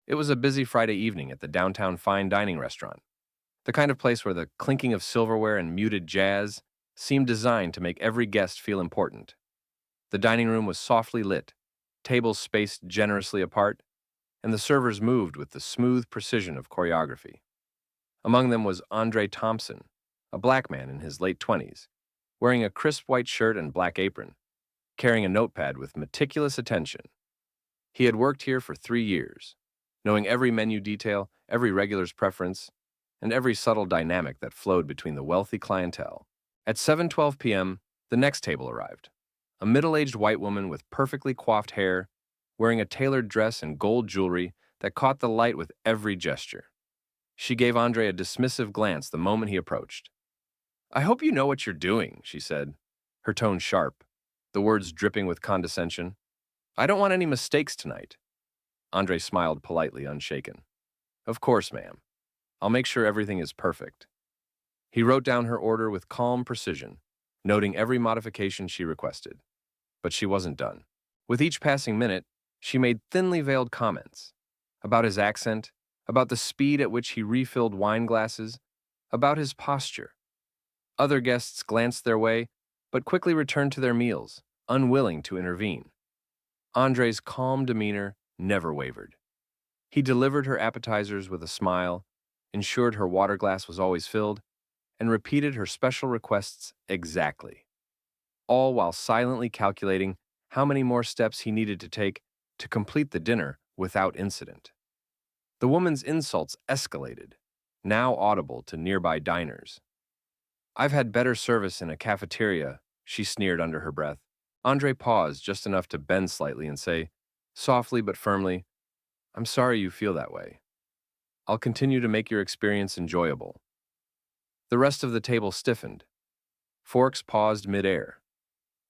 It was a busy Friday evening at the downtown fine dining restaurant, the kind of place where the clinking of silverware and muted jazz seemed designed to make every guest feel important. The dining room was softly lit, tables spaced generously apart, and the servers moved with the smooth precision of choreography. Among them was Andre Thompson, a black man in his late 20s, wearing a crisp white shirt and black apron, carrying a notepad with meticulous attention. He had worked here for 3 years, knowing every menu detail, every regular's preference, and every subtle dynamic that flowed between the wealthy clientele. At 7:12 p.m., the next table arrived. A middle-aged white woman with perfectly coiffed hair, wearing a tailored dress and gold jewelry that caught the light with every gesture. She gave Andre a dismissive glance the moment he approached. "I hope you know what you're doing," she said, her tone sharp, the words dripping with condescension. "I don't want any mistakes tonight." Andre smiled politely, unshaken. "Of course, ma'am. I'll make sure everything is perfect." He wrote down her order with calm precision, noting every modification she requested. But she wasn't done. With each passing minute, she made thinly veiled comments about his accent, about the speed at which he refilled wine glasses, about his posture. Other guests glanced their way, but quickly returned to their meals, unwilling to intervene. Andre's calm demeanor never wavered. He delivered her appetizers with a smile, ensured her water glass was always filled, and repeated her special requests exactly, all while silently calculating how many more steps he needed to take to complete the dinner without incident. The woman's insults escalated, now audible to nearby diners. "I've had better service in a cafeteria," she sneered under her breath. Andre paused just enough to bend slightly and say, softly but firmly, "I'm sorry you feel that way. I'll continue to make your experience enjoyable." The rest of the table stiffened. Forks paused midair.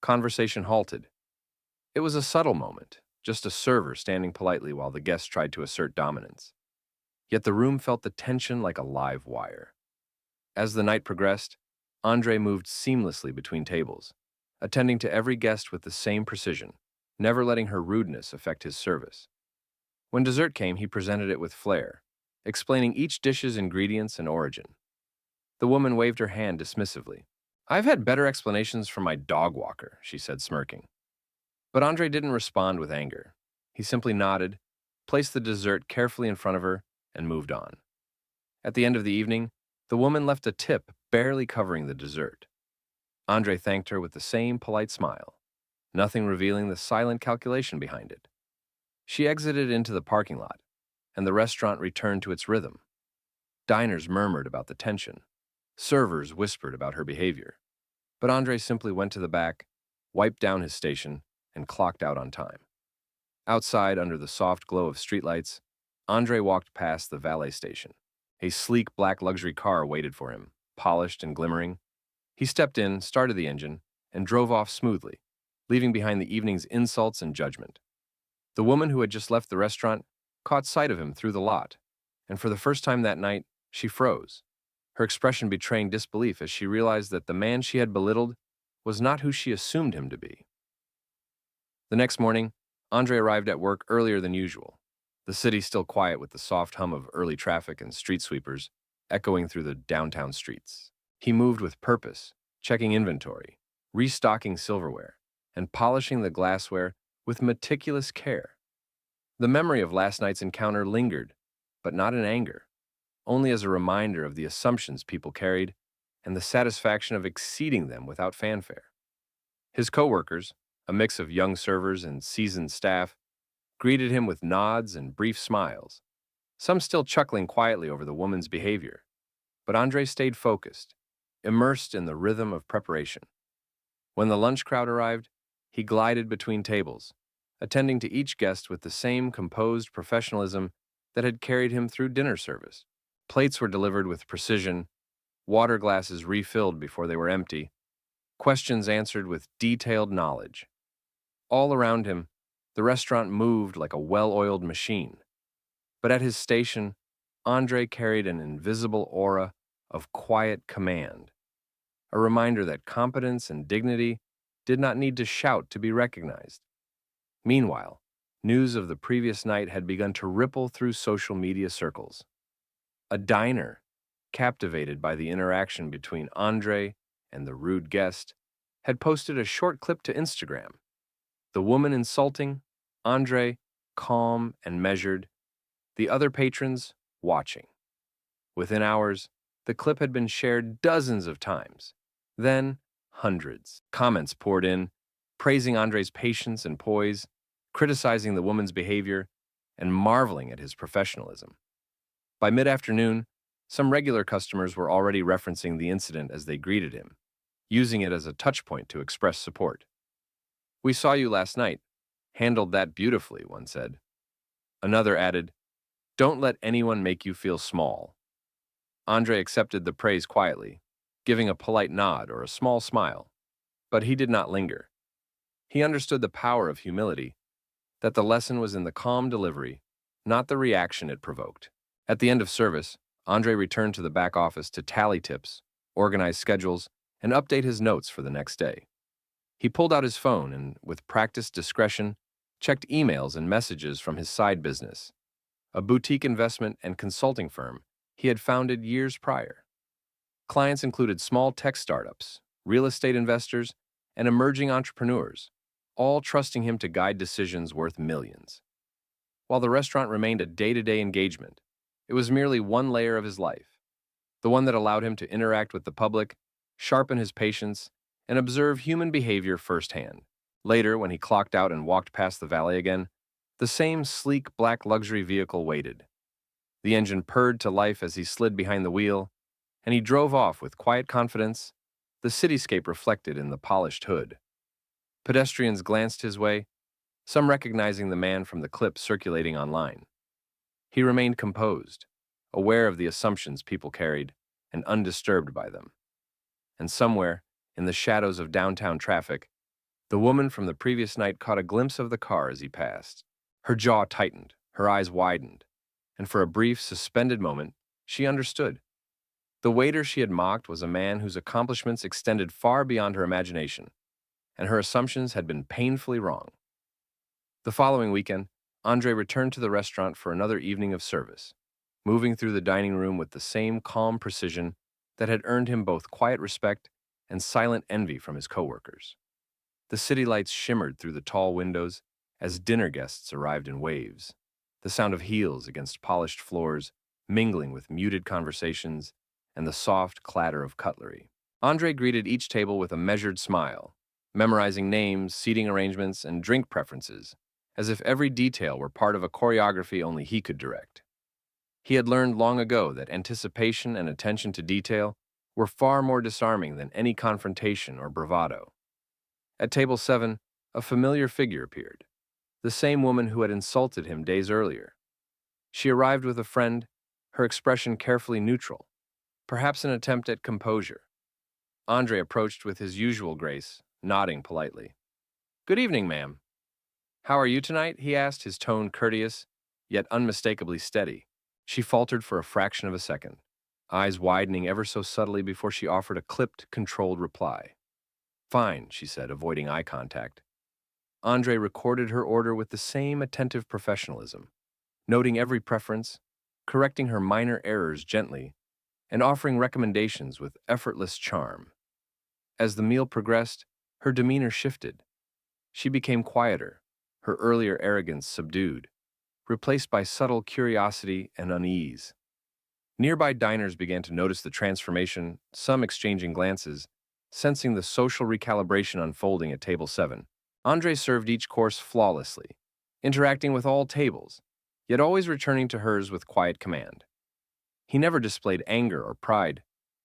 Conversation halted. It was a subtle moment, just a server standing politely while the guests tried to assert dominance. Yet the room felt the tension like a live wire. As the night progressed, Andre moved seamlessly between tables, attending to every guest with the same precision, never letting her rudeness affect his service. When dessert came, he presented it with flair, explaining each dish's ingredients and origin. The woman waved her hand dismissively. "I've had better explanations from my dog walker," she said, smirking. But Andre didn't respond with anger. He simply nodded, placed the dessert carefully in front of her, and moved on. At the end of the evening, the woman left a tip barely covering the dessert. Andre thanked her with the same polite smile, nothing revealing the silent calculation behind it. She exited into the parking lot, and the restaurant returned to its rhythm. Diners murmured about the tension. Servers whispered about her behavior. But Andre simply went to the back, wiped down his station, and clocked out on time. Outside, under the soft glow of streetlights, Andre walked past the valet station. A sleek black luxury car waited for him, polished and glimmering. He stepped in, started the engine, and drove off smoothly, leaving behind the evening's insults and judgment. The woman who had just left the restaurant caught sight of him through the lot, and for the first time that night, she froze, her expression betraying disbelief as she realized that the man she had belittled was not who she assumed him to be. The next morning, Andre arrived at work earlier than usual, the city still quiet with the soft hum of early traffic and street sweepers echoing through the downtown streets. He moved with purpose, checking inventory, restocking silverware, and polishing the glassware with meticulous care. The memory of last night's encounter lingered, but not in anger, only as a reminder of the assumptions people carried and the satisfaction of exceeding them without fanfare. His coworkers, a mix of young servers and seasoned staff, greeted him with nods and brief smiles, some still chuckling quietly over the woman's behavior. But Andre stayed focused, immersed in the rhythm of preparation. When the lunch crowd arrived, he glided between tables, attending to each guest with the same composed professionalism that had carried him through dinner service. Plates were delivered with precision, water glasses refilled before they were empty, questions answered with detailed knowledge. All around him, the restaurant moved like a well-oiled machine. But at his station, Andre carried an invisible aura of quiet command, a reminder that competence and dignity did not need to shout to be recognized. Meanwhile, News of the previous night had begun to ripple through social media circles. A diner, captivated by the interaction between Andre and the rude guest, had posted a short clip to Instagram. The woman insulting, Andre calm and measured, the other patrons watching. Within hours, the clip had been shared dozens of times. Then, hundreds. Comments poured in, praising Andre's patience and poise, criticizing the woman's behavior, and marveling at his professionalism. By mid-afternoon, some regular customers were already referencing the incident as they greeted him, using it as a touchpoint to express support. "We saw you last night. Handled that beautifully," one said. Another added, "Don't let anyone make you feel small." Andre accepted the praise quietly, giving a polite nod or a small smile, but he did not linger. He understood the power of humility, that the lesson was in the calm delivery, not the reaction it provoked. At the end of service, Andre returned to the back office to tally tips, organize schedules, and update his notes for the next day. He pulled out his phone and, with practiced discretion, checked emails and messages from his side business, a boutique investment and consulting firm he had founded years prior. Clients included small tech startups, real estate investors, and emerging entrepreneurs, all trusting him to guide decisions worth millions. While the restaurant remained a day-to-day engagement, it was merely one layer of his life, the one that allowed him to interact with the public, sharpen his patience, and observe human behavior firsthand. Later, when he clocked out and walked past the valet again, the same sleek black luxury vehicle waited. The engine purred to life as he slid behind the wheel, and he drove off with quiet confidence, the cityscape reflected in the polished hood. Pedestrians glanced his way, some recognizing the man from the clip circulating online. He remained composed, aware of the assumptions people carried, and undisturbed by them. And somewhere, in the shadows of downtown traffic, the woman from the previous night caught a glimpse of the car as he passed. Her jaw tightened, her eyes widened, and for a brief, suspended moment, she understood. The waiter she had mocked was a man whose accomplishments extended far beyond her imagination, and her assumptions had been painfully wrong. The following weekend, Andre returned to the restaurant for another evening of service, moving through the dining room with the same calm precision that had earned him both quiet respect and silent envy from his coworkers. The city lights shimmered through the tall windows as dinner guests arrived in waves, the sound of heels against polished floors mingling with muted conversations and the soft clatter of cutlery. Andre greeted each table with a measured smile, memorizing names, seating arrangements, and drink preferences, as if every detail were part of a choreography only he could direct. He had learned long ago that anticipation and attention to detail were far more disarming than any confrontation or bravado. At table 7, a familiar figure appeared, the same woman who had insulted him days earlier. She arrived with a friend, her expression carefully neutral, perhaps an attempt at composure. Andre approached with his usual grace, nodding politely. "Good evening, ma'am." "How are you tonight?" he asked, his tone courteous, yet unmistakably steady. She faltered for a fraction of a second, eyes widening ever so subtly before she offered a clipped, controlled reply. "Fine," she said, avoiding eye contact. Andre recorded her order with the same attentive professionalism, noting every preference, correcting her minor errors gently, and offering recommendations with effortless charm. As the meal progressed, her demeanor shifted. She became quieter, her earlier arrogance subdued, replaced by subtle curiosity and unease. Nearby diners began to notice the transformation, some exchanging glances, sensing the social recalibration unfolding at table 7. Andre served each course flawlessly, interacting with all tables, yet always returning to hers with quiet command. He never displayed anger or pride.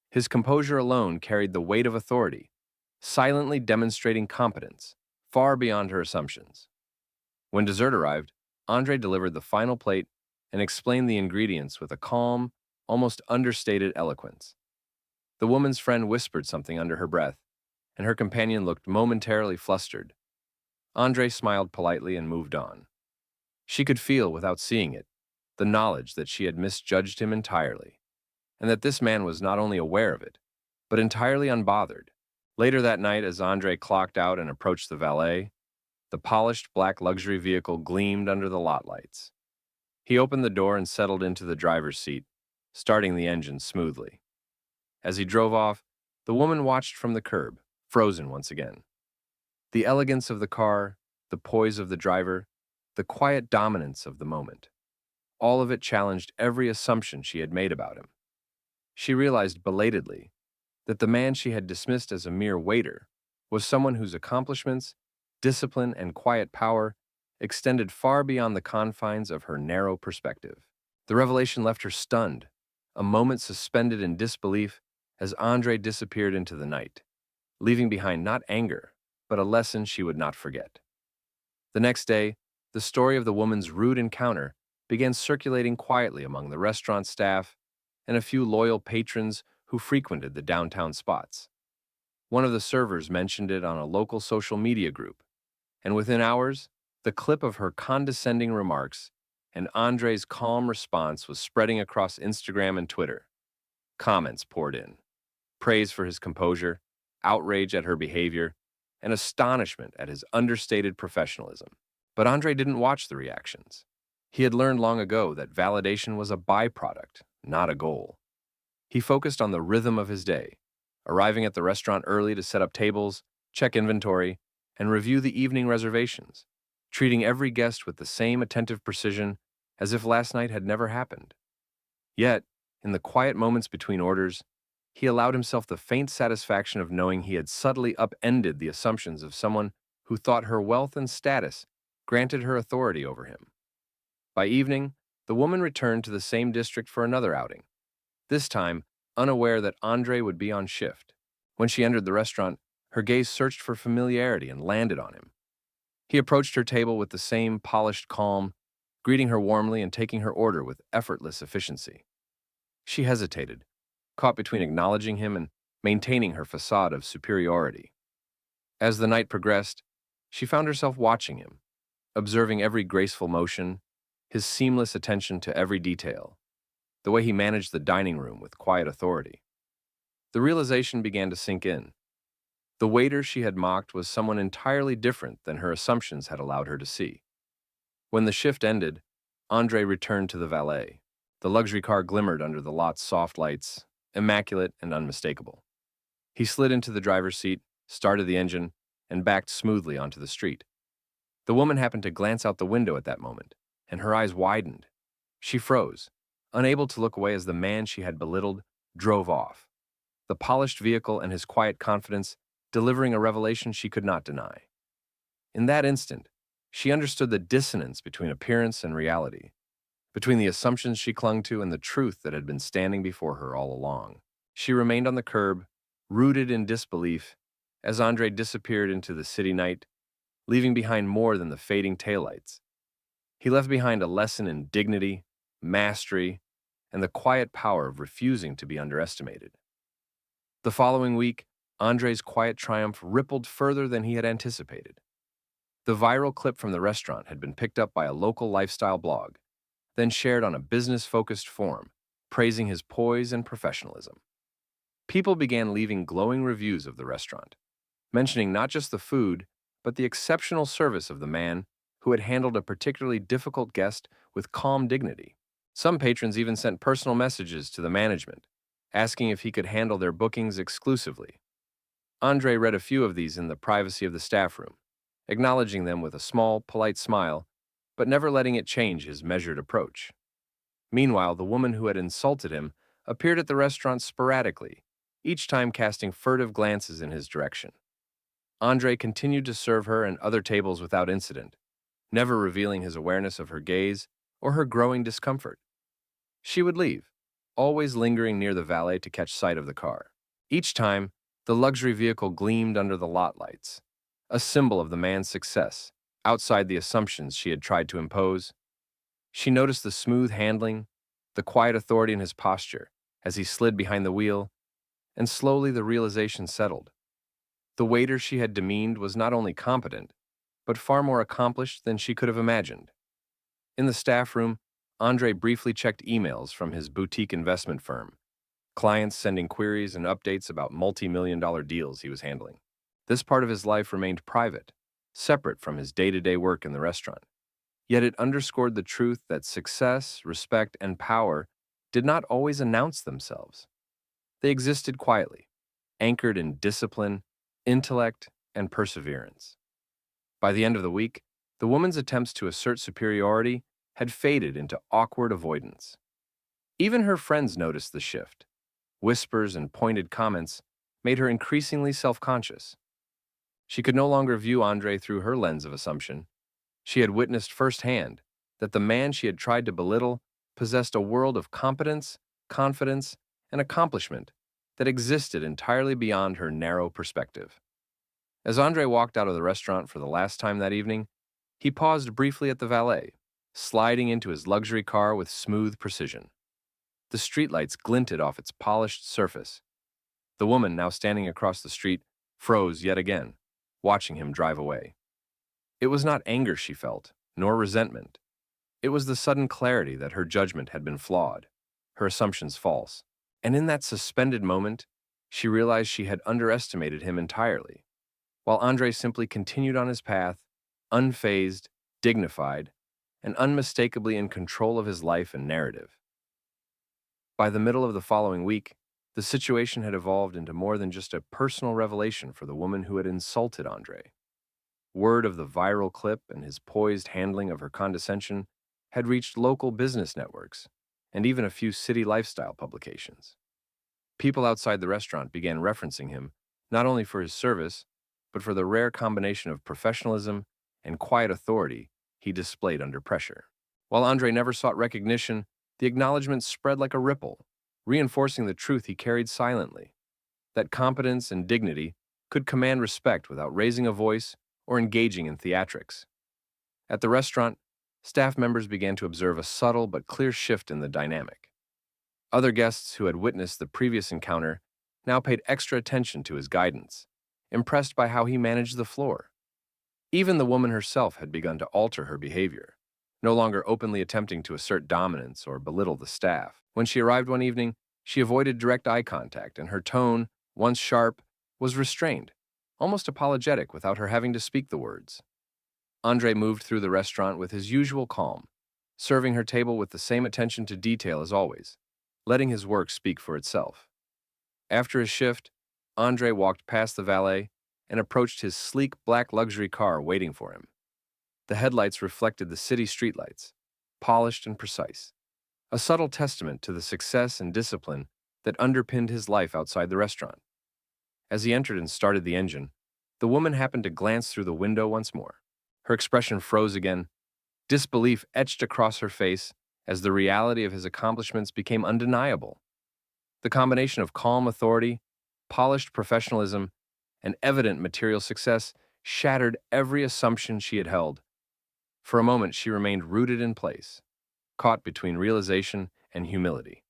His composure alone carried the weight of authority, silently demonstrating competence, far beyond her assumptions. When dessert arrived, Andre delivered the final plate and explained the ingredients with a calm, almost understated eloquence. The woman's friend whispered something under her breath, and her companion looked momentarily flustered. Andre smiled politely and moved on. She could feel, without seeing it, the knowledge that she had misjudged him entirely, and that this man was not only aware of it, but entirely unbothered. Later that night, as Andre clocked out and approached the valet, The polished black luxury vehicle gleamed under the lot lights. He opened the door and settled into the driver's seat, starting the engine smoothly. As he drove off, the woman watched from the curb, frozen once again. The elegance of the car, the poise of the driver, the quiet dominance of the moment. All of it challenged every assumption she had made about him. She realized belatedly that the man she had dismissed as a mere waiter was someone whose accomplishments, discipline, and quiet power extended far beyond the confines of her narrow perspective. The revelation left her stunned, a moment suspended in disbelief as Andre disappeared into the night, leaving behind not anger, but a lesson she would not forget. The next day, the story of the woman's rude encounter began circulating quietly among the restaurant staff and a few loyal patrons who frequented the downtown spots. One of the servers mentioned it on a local social media group, and within hours, the clip of her condescending remarks and Andre's calm response was spreading across Instagram and Twitter. Comments poured in. Praise for his composure, outrage at her behavior, and astonishment at his understated professionalism. But Andre didn't watch the reactions. He had learned long ago that validation was a byproduct, not a goal. He focused on the rhythm of his day, arriving at the restaurant early to set up tables, check inventory, and review the evening reservations, treating every guest with the same attentive precision as if last night had never happened. Yet, in the quiet moments between orders, he allowed himself the faint satisfaction of knowing he had subtly upended the assumptions of someone who thought her wealth and status granted her authority over him. By evening, the woman returned to the same district for another outing, this time unaware that Andre would be on shift. When she entered the restaurant, her gaze searched for familiarity and landed on him. He approached her table with the same polished calm, greeting her warmly and taking her order with effortless efficiency. She hesitated, caught between acknowledging him and maintaining her facade of superiority. As the night progressed, she found herself watching him, observing every graceful motion, his seamless attention to every detail, the way he managed the dining room with quiet authority. The realization began to sink in. The waiter she had mocked was someone entirely different than her assumptions had allowed her to see. When the shift ended, Andre returned to the valet. The luxury car glimmered under the lot's soft lights, immaculate and unmistakable. He slid into the driver's seat, started the engine, and backed smoothly onto the street. The woman happened to glance out the window at that moment, and her eyes widened. She froze, unable to look away as the man she had belittled drove off, the polished vehicle and his quiet confidence delivering a revelation she could not deny. In that instant, she understood the dissonance between appearance and reality, between the assumptions she clung to and the truth that had been standing before her all along. She remained on the curb, rooted in disbelief, as Andre disappeared into the city night, leaving behind more than the fading taillights. He left behind a lesson in dignity, mastery, and the quiet power of refusing to be underestimated. The following week, Andre's quiet triumph rippled further than he had anticipated. The viral clip from the restaurant had been picked up by a local lifestyle blog, then shared on a business-focused forum, praising his poise and professionalism. People began leaving glowing reviews of the restaurant, mentioning not just the food, but the exceptional service of the man who had handled a particularly difficult guest with calm dignity. Some patrons even sent personal messages to the management, asking if he could handle their bookings exclusively. Andre read a few of these in the privacy of the staff room, acknowledging them with a small, polite smile, but never letting it change his measured approach. Meanwhile, the woman who had insulted him appeared at the restaurant sporadically, each time casting furtive glances in his direction. Andre continued to serve her and other tables without incident, never revealing his awareness of her gaze or her growing discomfort. She would leave, always lingering near the valet to catch sight of the car. Each time, the luxury vehicle gleamed under the lot lights, a symbol of the man's success, outside the assumptions she had tried to impose. She noticed the smooth handling, the quiet authority in his posture as he slid behind the wheel, and slowly the realization settled. The waiter she had demeaned was not only competent, but far more accomplished than she could have imagined. In the staff room, Andre briefly checked emails from his boutique investment firm, clients sending queries and updates about multi-million-dollar deals he was handling. This part of his life remained private, separate from his day-to-day work in the restaurant. Yet it underscored the truth that success, respect, and power did not always announce themselves. They existed quietly, anchored in discipline, intellect, and perseverance. By the end of the week, the woman's attempts to assert superiority had faded into awkward avoidance. Even her friends noticed the shift. Whispers and pointed comments made her increasingly self-conscious. She could no longer view Andre through her lens of assumption. She had witnessed firsthand that the man she had tried to belittle possessed a world of competence, confidence, and accomplishment that existed entirely beyond her narrow perspective. As Andre walked out of the restaurant for the last time that evening, he paused briefly at the valet, sliding into his luxury car with smooth precision. The streetlights glinted off its polished surface. The woman, now standing across the street, froze yet again, watching him drive away. It was not anger she felt, nor resentment. It was the sudden clarity that her judgment had been flawed, her assumptions false. And in that suspended moment, she realized she had underestimated him entirely, while Andre simply continued on his path, unfazed, dignified, and unmistakably in control of his life and narrative. By the middle of the following week, the situation had evolved into more than just a personal revelation for the woman who had insulted Andre. Word of the viral clip and his poised handling of her condescension had reached local business networks and even a few city lifestyle publications. People outside the restaurant began referencing him not only for his service, but for the rare combination of professionalism and quiet authority he displayed under pressure. While Andre never sought recognition, the acknowledgement spread like a ripple, reinforcing the truth he carried silently, that competence and dignity could command respect without raising a voice or engaging in theatrics. At the restaurant, staff members began to observe a subtle but clear shift in the dynamic. Other guests who had witnessed the previous encounter now paid extra attention to his guidance, impressed by how he managed the floor. Even the woman herself had begun to alter her behavior, no longer openly attempting to assert dominance or belittle the staff. When she arrived one evening, she avoided direct eye contact, and her tone, once sharp, was restrained, almost apologetic without her having to speak the words. Andre moved through the restaurant with his usual calm, serving her table with the same attention to detail as always, letting his work speak for itself. After his shift, Andre walked past the valet and approached his sleek black luxury car waiting for him. The headlights reflected the city streetlights, polished and precise, a subtle testament to the success and discipline that underpinned his life outside the restaurant. As he entered and started the engine, the woman happened to glance through the window once more. Her expression froze again, disbelief etched across her face as the reality of his accomplishments became undeniable. The combination of calm authority, polished professionalism, and evident material success shattered every assumption she had held. For a moment, she remained rooted in place, caught between realization and humility.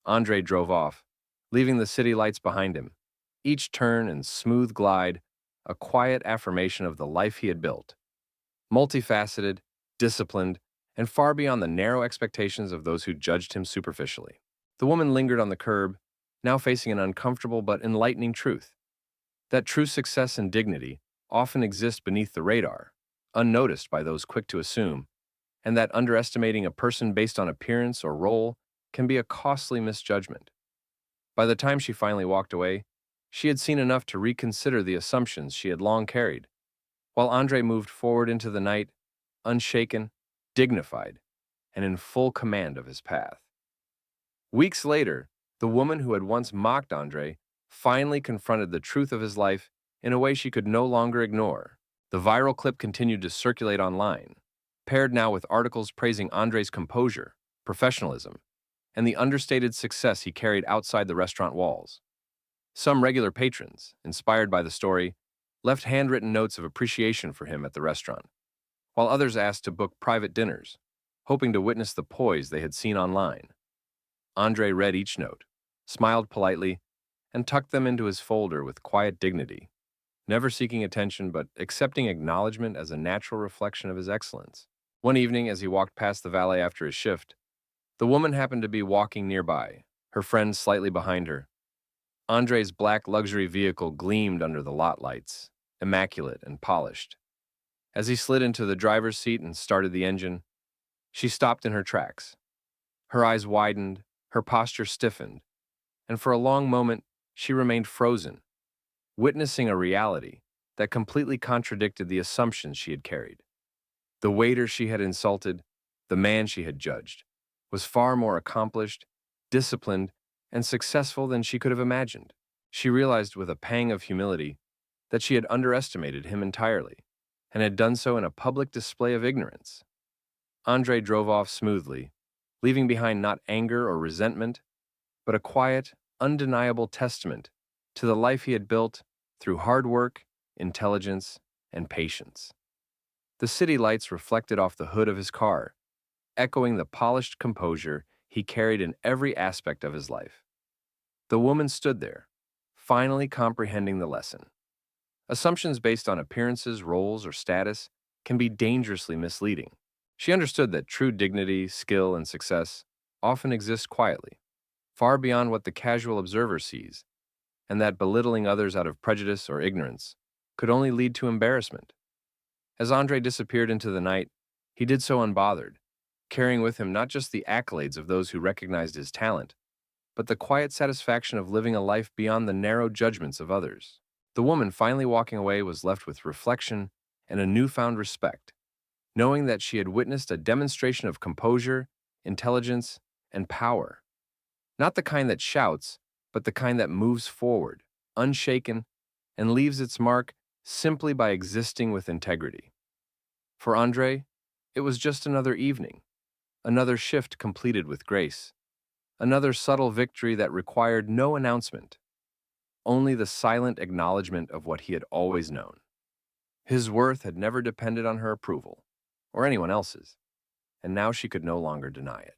Andre drove off, leaving the city lights behind him, each turn and smooth glide a quiet affirmation of the life he had built. Multifaceted, disciplined, and far beyond the narrow expectations of those who judged him superficially. The woman lingered on the curb, now facing an uncomfortable but enlightening truth: that true success and dignity often exist beneath the radar, unnoticed by those quick to assume, and that underestimating a person based on appearance or role can be a costly misjudgment. By the time she finally walked away, she had seen enough to reconsider the assumptions she had long carried, while Andre moved forward into the night, unshaken, dignified, and in full command of his path. Weeks later, the woman who had once mocked Andre finally confronted the truth of his life in a way she could no longer ignore. The viral clip continued to circulate online, paired now with articles praising Andre's composure, professionalism, and the understated success he carried outside the restaurant walls. Some regular patrons, inspired by the story, left handwritten notes of appreciation for him at the restaurant, while others asked to book private dinners, hoping to witness the poise they had seen online. Andre read each note, smiled politely, and tucked them into his folder with quiet dignity, never seeking attention but accepting acknowledgement as a natural reflection of his excellence. One evening, as he walked past the valet after his shift, the woman happened to be walking nearby, her friend slightly behind her. Andre's black luxury vehicle gleamed under the lot lights, immaculate and polished, As he slid into the driver's seat and started the engine, she stopped in her tracks. Her eyes widened, her posture stiffened, and for a long moment she remained frozen, witnessing a reality that completely contradicted the assumptions she had carried. The waiter she had insulted, the man she had judged, was far more accomplished, disciplined, and successful than she could have imagined. She realized with a pang of humility that she had underestimated him entirely, and had done so in a public display of ignorance. Andre drove off smoothly, leaving behind not anger or resentment, but a quiet, undeniable testament to the life he had built through hard work, intelligence, and patience. The city lights reflected off the hood of his car, echoing the polished composure he carried in every aspect of his life. The woman stood there, finally comprehending the lesson. Assumptions based on appearances, roles, or status can be dangerously misleading. She understood that true dignity, skill, and success often exist quietly, far beyond what the casual observer sees, and that belittling others out of prejudice or ignorance could only lead to embarrassment. As Andre disappeared into the night, he did so unbothered, carrying with him not just the accolades of those who recognized his talent, but the quiet satisfaction of living a life beyond the narrow judgments of others. The woman finally walking away was left with reflection and a newfound respect, knowing that she had witnessed a demonstration of composure, intelligence, and power. Not the kind that shouts, but the kind that moves forward, unshaken, and leaves its mark simply by existing with integrity. For Andre, it was just another evening, another shift completed with grace, another subtle victory that required no announcement, only the silent acknowledgement of what he had always known. His worth had never depended on her approval, or anyone else's, and now she could no longer deny it.